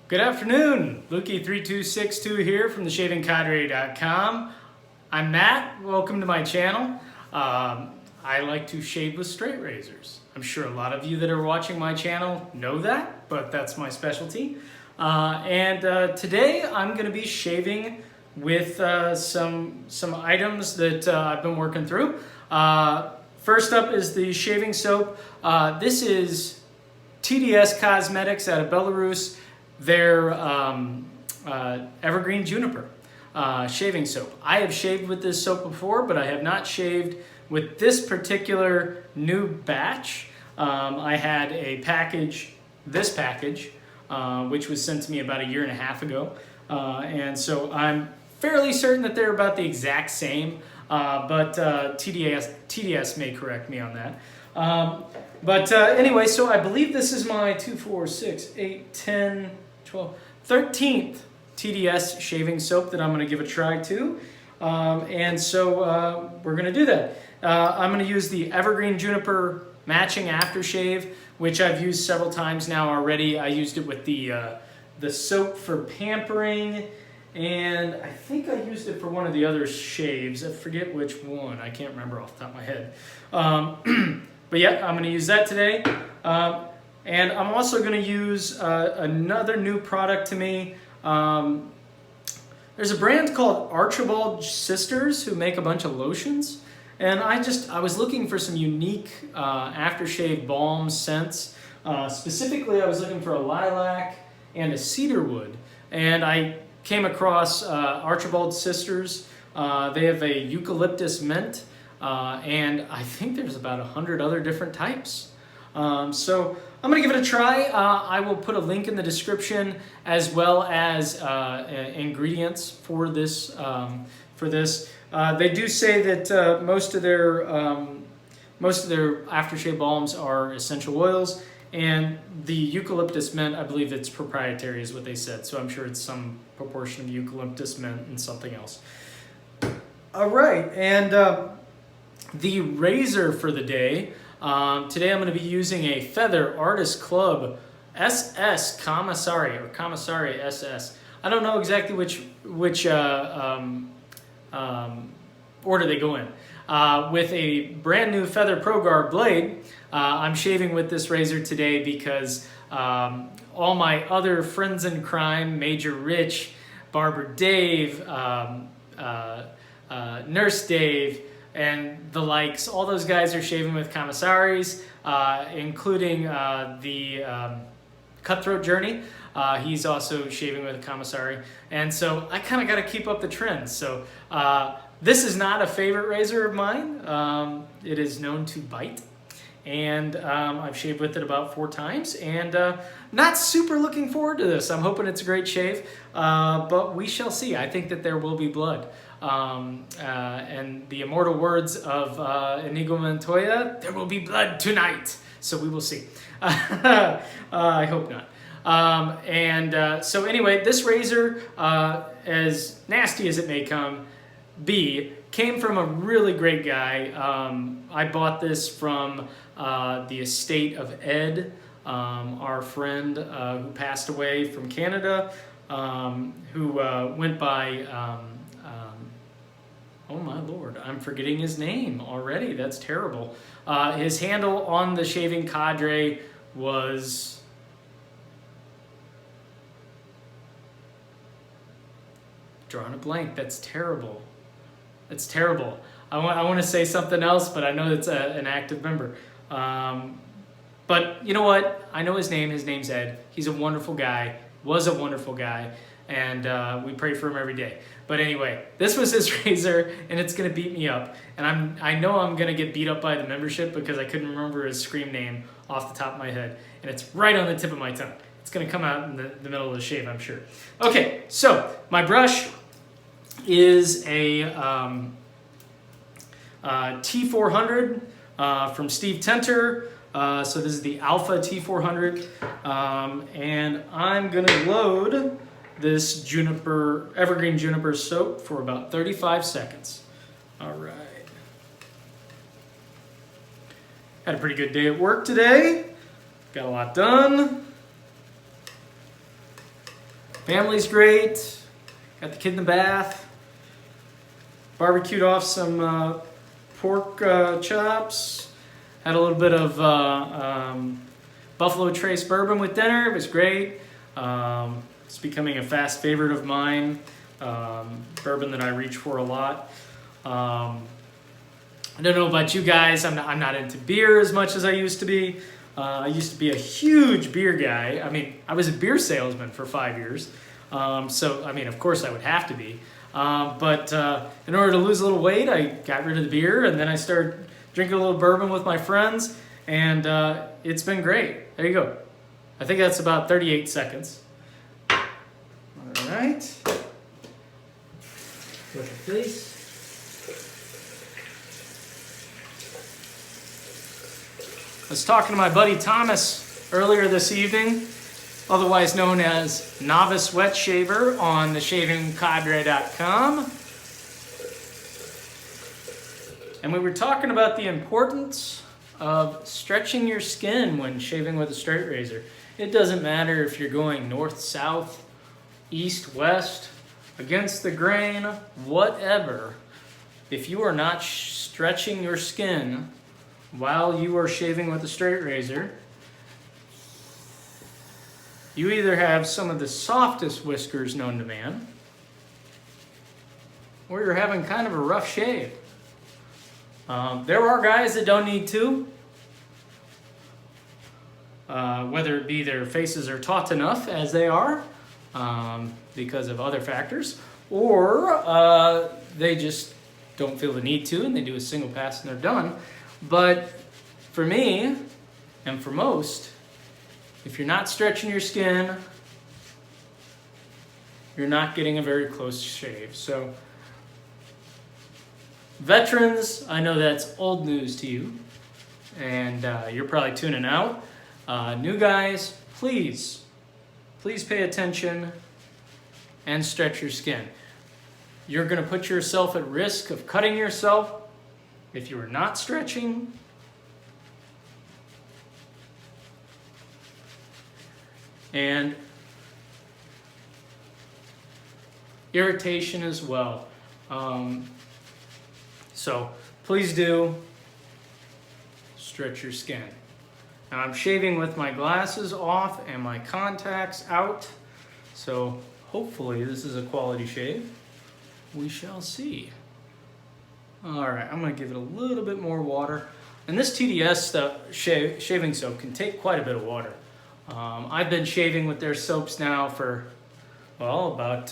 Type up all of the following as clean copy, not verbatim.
Good afternoon, Lukey3262 here from theshavingcadre.com. I'm Matt, welcome to my channel. I like to shave with straight razors. I'm sure a lot of you that are watching my channel know that, but that's my specialty. Today I'm going to be shaving with some items that I've been working through. First up is the shaving soap. This is TDS Cosmetics out of Belarus. Their Evergreen Juniper shaving soap. I have shaved with this soap before, but I have not shaved with this particular new batch. I had a package, this package, which was sent to me about a year and a half ago. And so I'm fairly certain that they're about the exact same, but TDS may correct me on that. Anyway, so I believe this is my 2, 4, 6, 8, 10, 12, 13th TDS shaving soap that I'm going to give a try to. We're going to do that. I'm going to use the Evergreen Juniper matching aftershave, which I've used several times now already. I used it with the soap for pampering, and I think I used it for one of the other shaves. I forget which one. I can't remember off the top of my head. But yeah, I'm going to use that today. And I'm also going to use another new product to me. There's a brand called Archibald Sisters who make a bunch of lotions. And I was looking for some unique aftershave balm scents. Specifically, I was looking for a lilac and a cedarwood. And I came across Archibald Sisters. They have a eucalyptus mint. And I think there's about 100 other different types. So I'm going to give it a try. I will put a link in the description as well as ingredients for this. They do say that most of their aftershave balms are essential oils, and the eucalyptus mint, I believe it's proprietary is what they said. So I'm sure it's some proportion of eucalyptus mint and something else. All right, and the razor for the day. Today I'm going to be using a Feather Artist Club SS Commissary or Commissary SS. I don't know exactly which order they go in. With a brand new Feather Proguard blade, I'm shaving with this razor today because all my other friends in crime, Major Rich, Barber Dave, Nurse Dave, and the likes, all those guys are shaving with commissaries, including the Cutthroat Journey. He's also shaving with a commissary. And so I kind of got to keep up the trends. So this is not a favorite razor of mine. It is known to bite. And I've shaved with it about 4 times. And not super looking forward to this. I'm hoping it's a great shave. But we shall see. I think that there will be blood. And the immortal words of Inigo Montoya, there will be blood tonight. So we will see. I hope not. So anyway, this razor, as nasty as it may be, came from a really great guy. I bought this from the estate of Ed, our friend who passed away from Canada, who went by... oh my Lord, I'm forgetting his name already. That's terrible. His handle on the Shaving Cadre was... drawing a blank. That's terrible. That's terrible. I want to say something else, but I know it's an active member. But you know what? I know his name. His name's Ed. He's a wonderful guy. Was a wonderful guy. And we pray for him every day. But anyway, this was his razor, and it's going to beat me up. And I know I'm going to get beat up by the membership because I couldn't remember his scream name off the top of my head. And it's right on the tip of my tongue. It's going to come out in the middle of the shave, I'm sure. Okay, so my brush is a T-400 from Steve Tenter. So this is the Alpha T-400. And I'm going to load this Evergreen Juniper soap for about 35 seconds. All right. Had a pretty good day at work today. Got a lot done. Family's great. Got the kid in the bath. Barbecued off some pork chops. Had a little bit of Buffalo Trace bourbon with dinner. It was great. It's becoming a fast favorite of mine. Bourbon that I reach for a lot. I don't know about you guys. I'm not into beer as much as I used to be. I used to be a huge beer guy. I mean, I was a beer salesman for 5 years. So, I mean, of course I would have to be. But in order to lose a little weight, I got rid of the beer, and then I started drinking a little bourbon with my friends, and it's been great. There you go. I think that's about 38 seconds. All right. Look at this. I was talking to my buddy Thomas earlier this evening, otherwise known as Novice Wet Shaver on theshavingcadre.com. And we were talking about the importance of stretching your skin when shaving with a straight razor. It doesn't matter if you're going north, south, east, west, against the grain, whatever. If you are not stretching your skin while you are shaving with a straight razor, you either have some of the softest whiskers known to man, or you're having kind of a rough shave. There are guys that don't need to, whether it be their faces are taut enough as they are because of other factors, or they just don't feel the need to and they do a single pass and they're done. But for me, and for most, if you're not stretching your skin, you're not getting a very close shave. So, veterans, I know that's old news to you, and you're probably tuning out. New guys, please pay attention and stretch your skin. You're going to put yourself at risk of cutting yourself if you are not stretching. And irritation as well. So please do stretch your skin. Now I'm shaving with my glasses off and my contacts out. So hopefully this is a quality shave. We shall see. All right, I'm gonna give it a little bit more water. And this TDS stuff, shaving soap can take quite a bit of water. I've been shaving with their soaps now for, well, about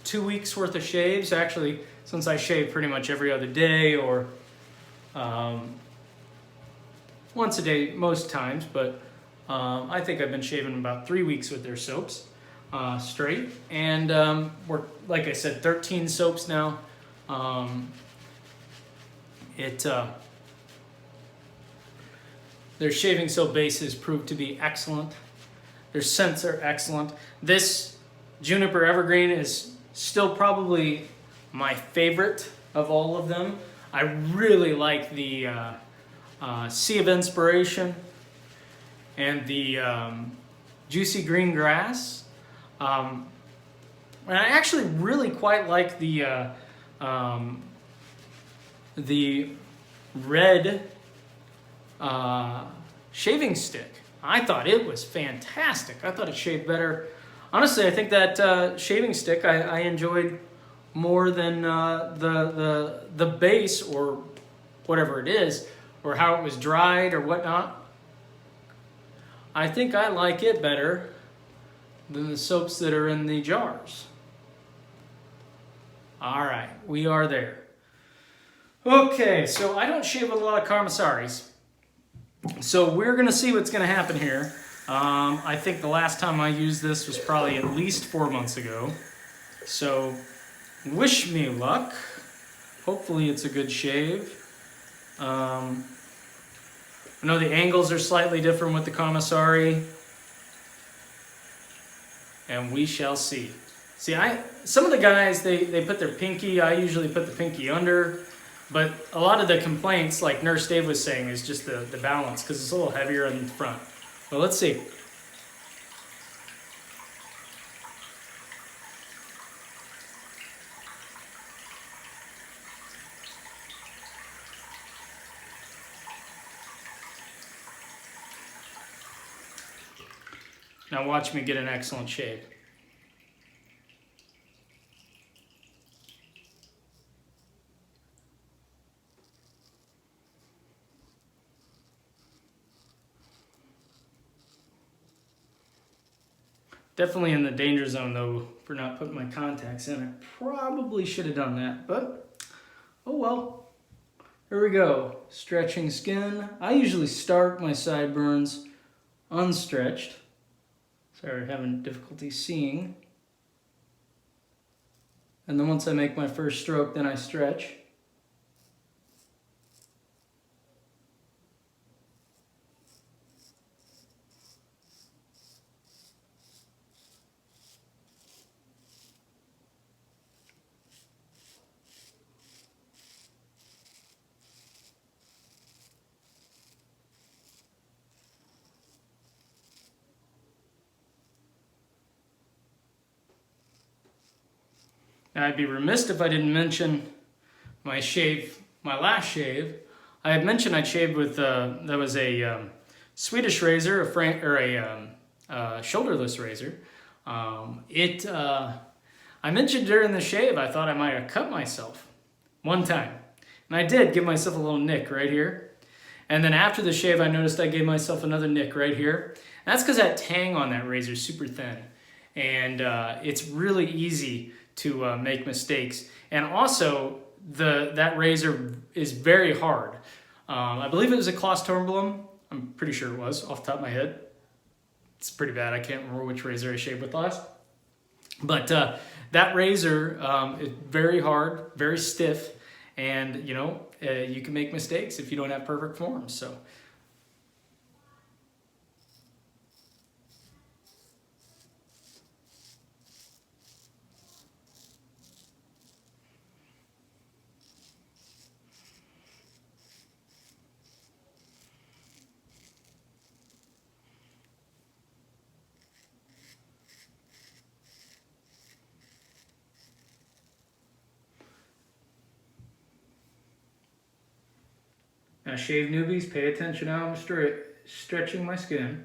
2 weeks worth of shaves. Actually, since I shave pretty much every other day or once a day most times, but I think I've been shaving about 3 weeks with their soaps straight. And we're, like I said, 13 soaps now. Their shaving soap bases proved to be excellent. Their scents are excellent. This Juniper Evergreen is still probably my favorite of all of them. I really like the Sea of Inspiration and the Juicy Green Grass. And I actually really quite like the red shaving stick. I thought it was fantastic. I thought it shaved better. Honestly, I think that shaving stick I enjoyed more than the base or whatever it is, or how it was dried or whatnot. I think I like it better than the soaps that are in the jars. All right, we are there. Okay, so I don't shave with a lot of commissaries. So we're gonna see what's gonna happen here. I think the last time I used this was probably at least 4 months ago. So wish me luck. Hopefully it's a good shave. I know the angles are slightly different with the commissary. And we shall see. See, some of the guys, they put their pinky, I usually put the pinky under. But a lot of the complaints, like Nurse Dave was saying, is just the balance, because it's a little heavier in the front. Well, let's see. Now watch me get an excellent shave. Definitely in the danger zone though for not putting my contacts in. I probably should have done that, but oh well. Here we go. Stretching skin. I usually start my sideburns unstretched. Sorry, having difficulty seeing. And then once I make my first stroke, then I stretch. Now I'd be remiss if I didn't mention my shave, my last shave. I had mentioned I'd shaved with, that was a Swedish razor, a shoulderless razor. I mentioned during the shave I thought I might have cut myself one time. And I did give myself a little nick right here. And then after the shave I noticed I gave myself another nick right here. And that's because that tang on that razor is super thin. And it's really easy to make mistakes. And also, that razor is very hard. I believe it was a Balm. I'm pretty sure it was, off the top of my head. It's pretty bad. I can't remember which razor I shaved with last. But that razor is very hard, very stiff, and you know, you can make mistakes if you don't have perfect form. So. Now shave newbies, pay attention how I'm stretching my skin.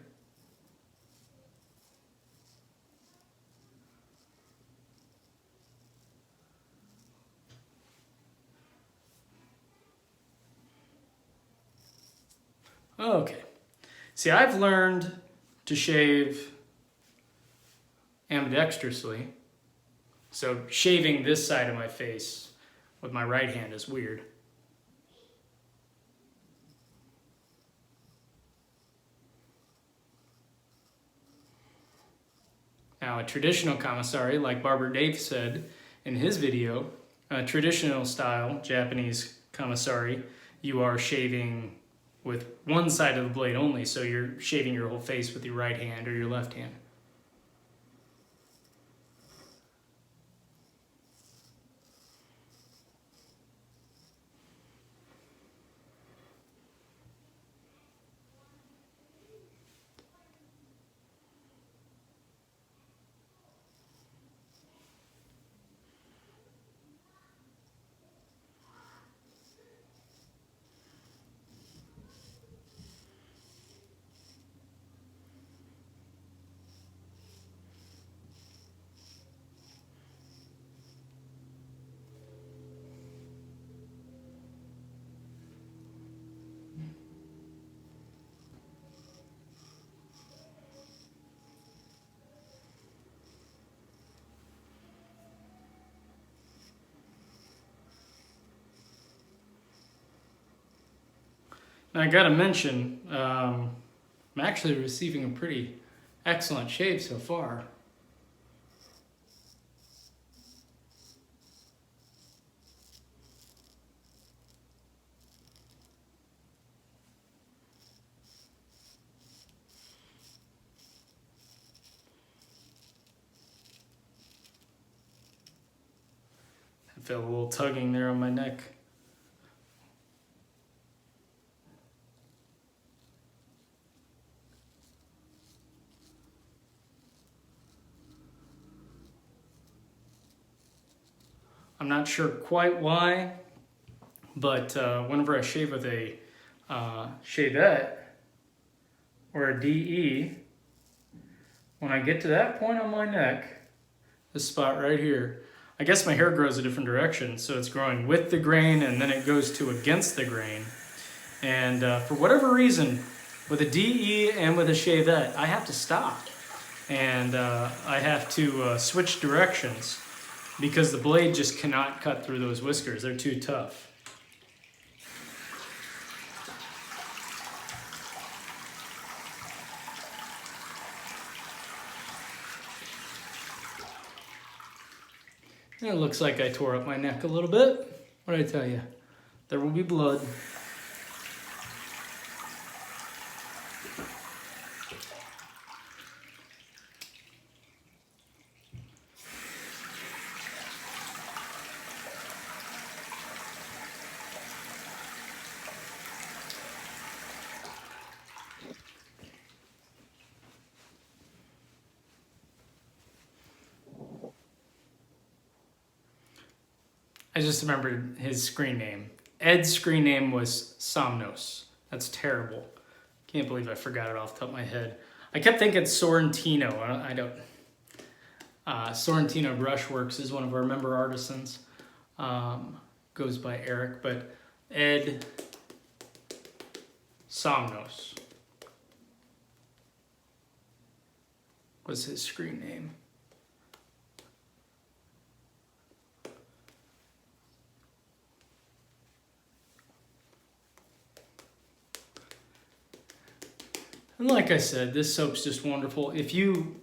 Okay. See, I've learned to shave ambidextrously. So shaving this side of my face with my right hand is weird. Now, a traditional commissary, like Barber Dave said in his video, a traditional style Japanese commissary, you are shaving with one side of the blade only, so you're shaving your whole face with your right hand or your left hand. Now, I gotta mention, I'm actually receiving a pretty excellent shave so far. I feel a little tugging there on my neck. I'm not sure quite why, but whenever I shave with a shavette or a DE, when I get to that point on my neck, this spot right here, I guess my hair grows a different direction, so it's growing with the grain and then it goes to against the grain. And for whatever reason, with a DE and with a shavette, I have to stop. And I have to switch directions because the blade just cannot cut through those whiskers. They're too tough. And it looks like I tore up my neck a little bit. What did I tell you? There will be blood. I just remembered his screen name. Ed's screen name was Somnos. That's terrible. Can't believe I forgot it off the top of my head. I kept thinking Sorrentino. I don't. Sorrentino Brushworks is one of our member artisans. Goes by Eric, but Ed Somnos was his screen name. And like I said, this soap's just wonderful. If you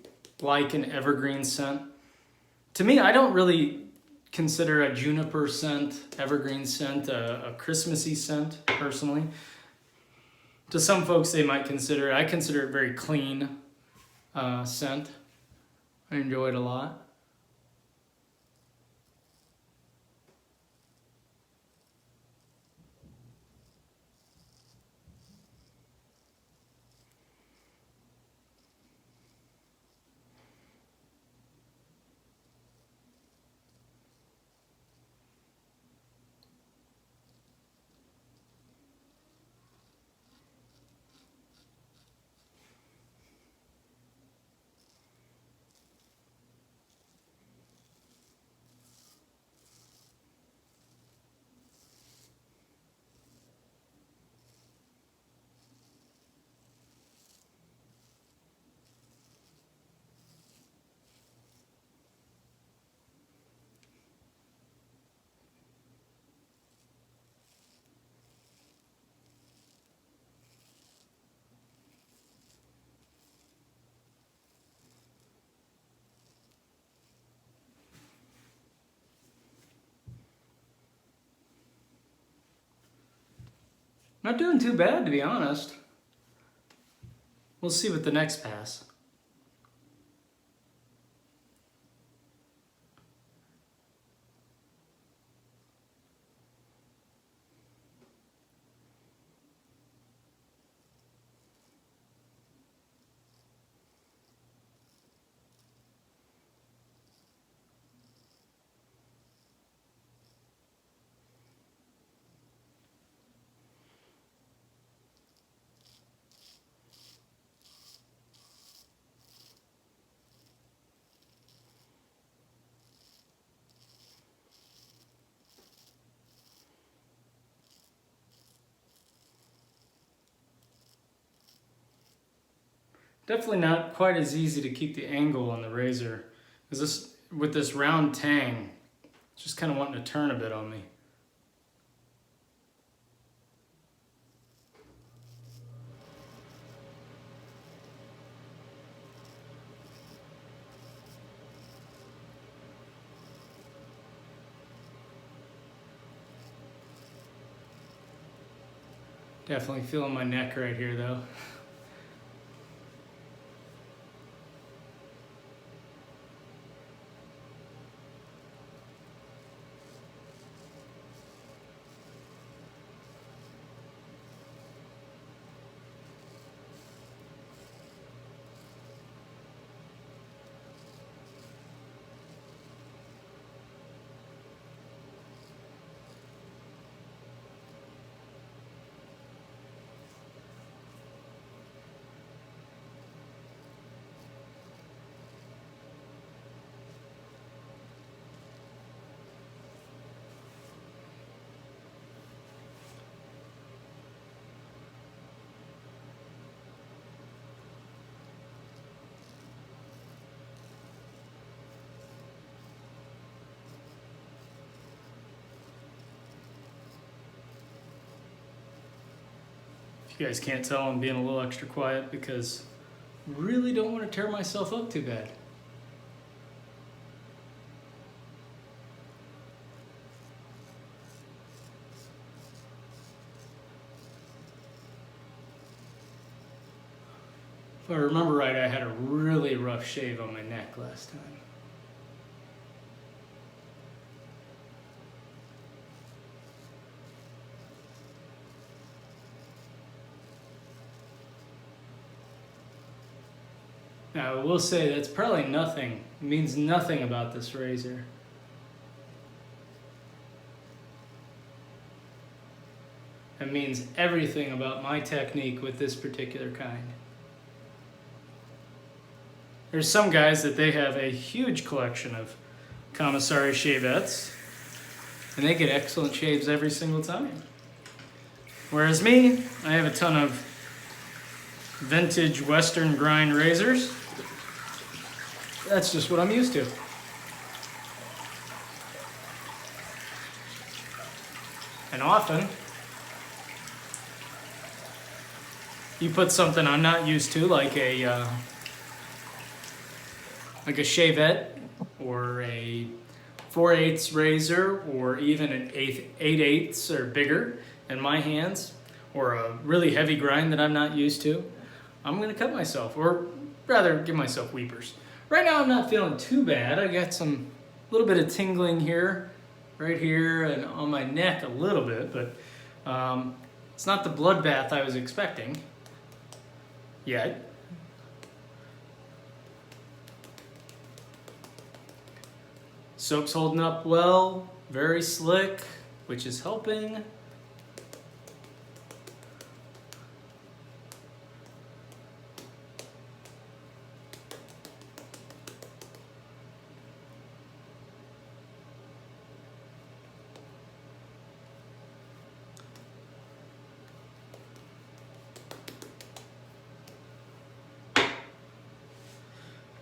like an evergreen scent, to me, I don't really consider a juniper scent, evergreen scent, a Christmassy scent, personally. To some folks, they might consider it. I consider it very clean scent. I enjoy it a lot. Not doing too bad, to be honest. We'll see with the next pass. Definitely not quite as easy to keep the angle on the razor, because this, with this round tang, it's just kind of wanting to turn a bit on me. Definitely feeling my neck right here though. You guys can't tell, I'm being a little extra quiet because I really don't want to tear myself up too bad. If I remember right, I had a really rough shave on my neck last time. Now, I will say that's probably nothing. It means nothing about this razor. It means everything about my technique with this particular kind. There's some guys that they have a huge collection of commissary shavettes, and they get excellent shaves every single time. Whereas me, I have a ton of vintage Western grind razors. That's just what I'm used to. And often, you put something I'm not used to, like a shavette, or a 4/8 razor, or even an 8/8 or bigger in my hands, or a really heavy grind that I'm not used to, I'm gonna cut myself, or rather give myself weepers. Right now I'm not feeling too bad. I got some little bit of tingling here, right here, and on my neck a little bit, but it's not the bloodbath I was expecting yet. Soap's holding up well, very slick, which is helping.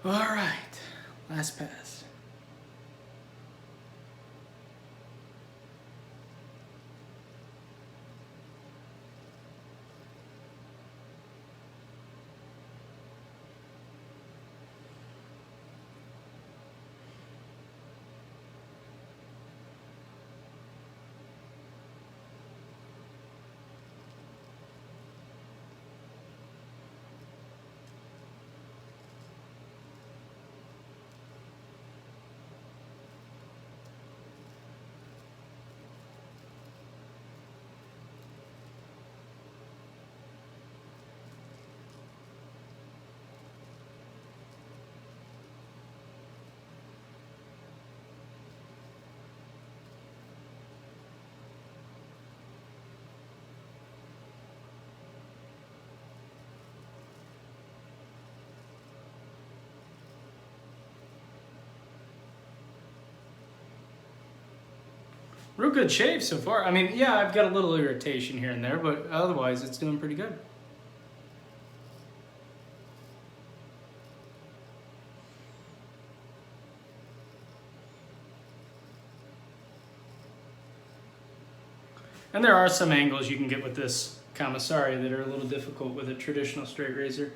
All right, last pass. Real good shave so far. I mean, yeah, I've got a little irritation here and there, but otherwise it's doing pretty good. And there are some angles you can get with this commissary that are a little difficult with a traditional straight razor.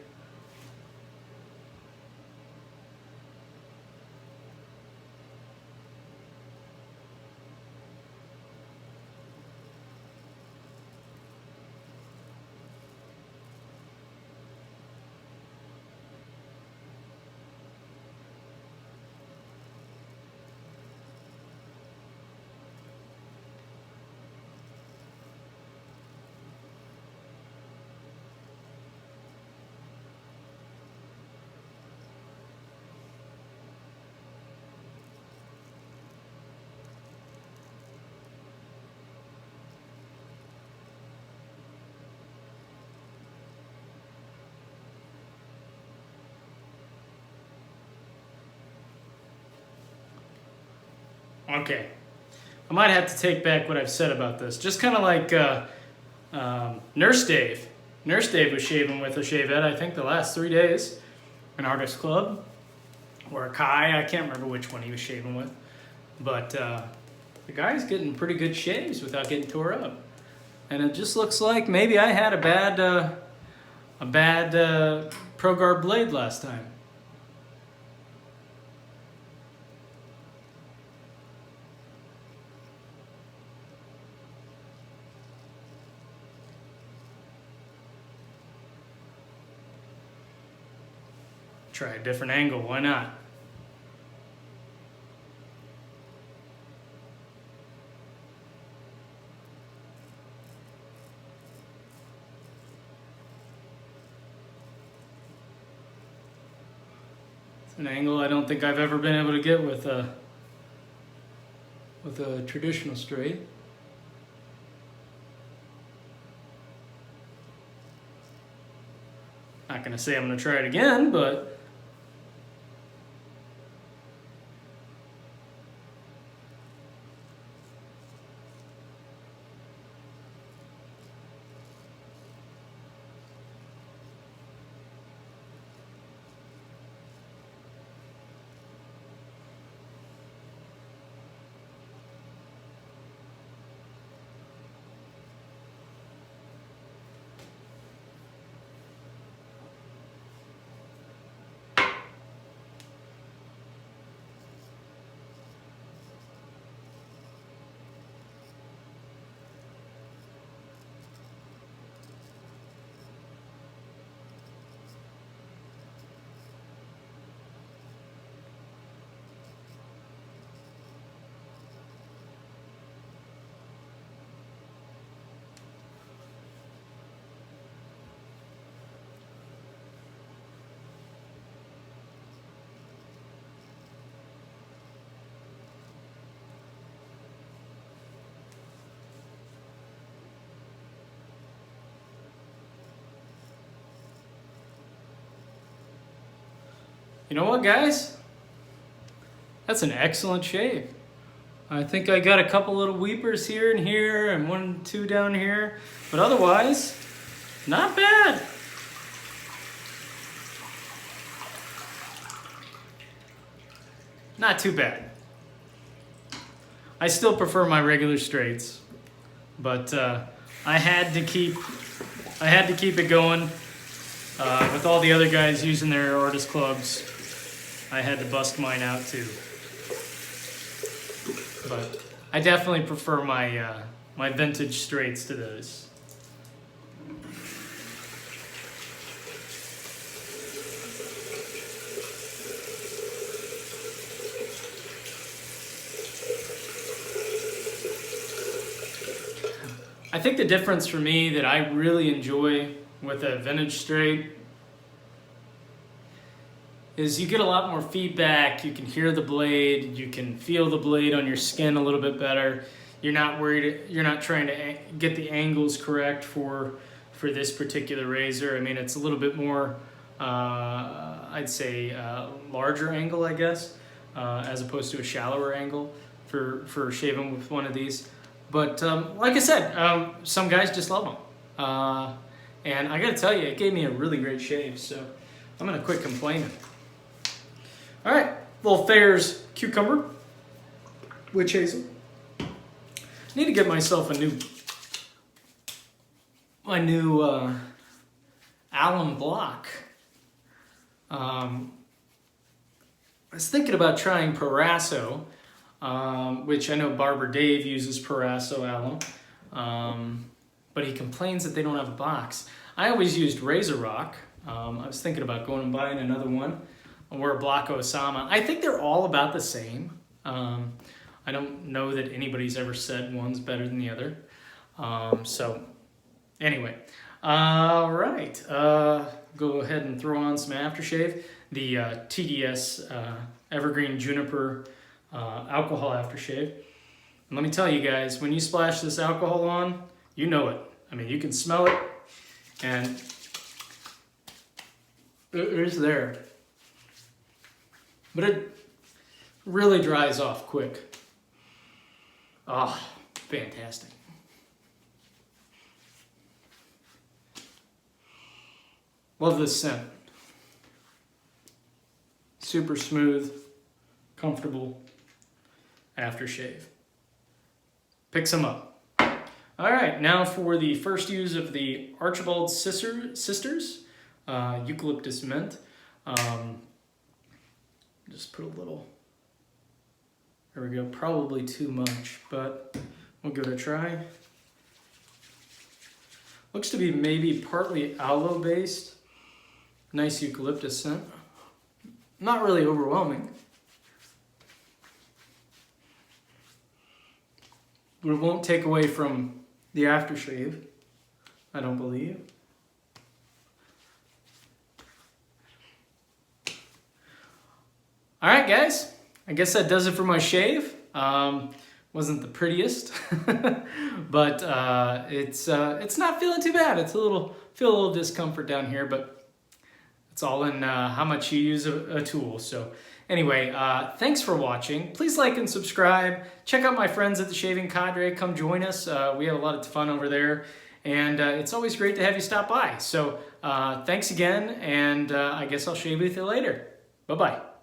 Okay, I might have to take back what I've said about this. Just kind of like Nurse Dave. Nurse Dave was shaving with a shavette, I think, the last 3 days. An Artist Club or a Kai. I can't remember which one he was shaving with. But the guy's getting pretty good shaves without getting tore up. And it just looks like maybe I had a bad Proguard blade last time. Try a different angle, why not? It's an angle I don't think I've ever been able to get with a traditional straight. Not gonna say I'm gonna try it again, but you know what, guys? That's an excellent shave. I think I got a couple little weepers here and here and 1, 2 down here, but otherwise, not bad. Not too bad. I still prefer my regular straights, but I had to keep it going with all the other guys using their artist clubs. I had to bust mine out too. But I definitely prefer my my vintage straights to those. I think the difference for me that I really enjoy with a vintage straight is you get a lot more feedback. You can hear the blade, you can feel the blade on your skin a little bit better. You're not worried, you're not trying to get the angles correct for this particular razor. I mean, it's a little bit more, I'd say, larger angle, I guess, as opposed to a shallower angle for shaving with one of these. But like I said, some guys just love them. And I gotta tell you, it gave me a really great shave, so I'm gonna quit complaining. All right, little Thayer's cucumber, witch hazel. Need to get myself my new alum block. I was thinking about trying Parasso, which I know Barber Dave uses Parasso alum, but he complains that they don't have a box. I always used Razor Rock. I was thinking about going and buying another one, or a Block Osama. I think they're all about the same. I don't know that anybody's ever said one's better than the other. So anyway, all right. Go ahead and throw on some aftershave. The TDS Evergreen Juniper alcohol aftershave. And let me tell you guys, when you splash this alcohol on, you know it. I mean, you can smell it, and it is there. But it really dries off quick. Ah, fantastic. Love this scent. Super smooth, comfortable aftershave. Pick some up. All right, now for the first use of the Archibald Sisters Eucalyptus mint. Just put a little, there we go, probably too much, but we'll give it a try. Looks to be maybe partly aloe based. Nice eucalyptus scent. Not really overwhelming. But it won't take away from the aftershave, I don't believe. All right, guys. I guess that does it for my shave. Wasn't the prettiest, but it's not feeling too bad. It's feel a little discomfort down here, but it's all in how much you use a tool. So anyway, thanks for watching. Please like and subscribe. Check out my friends at the Shaving Cadre. Come join us. We have a lot of fun over there, and it's always great to have you stop by. So thanks again, and I guess I'll shave with you later. Bye-bye.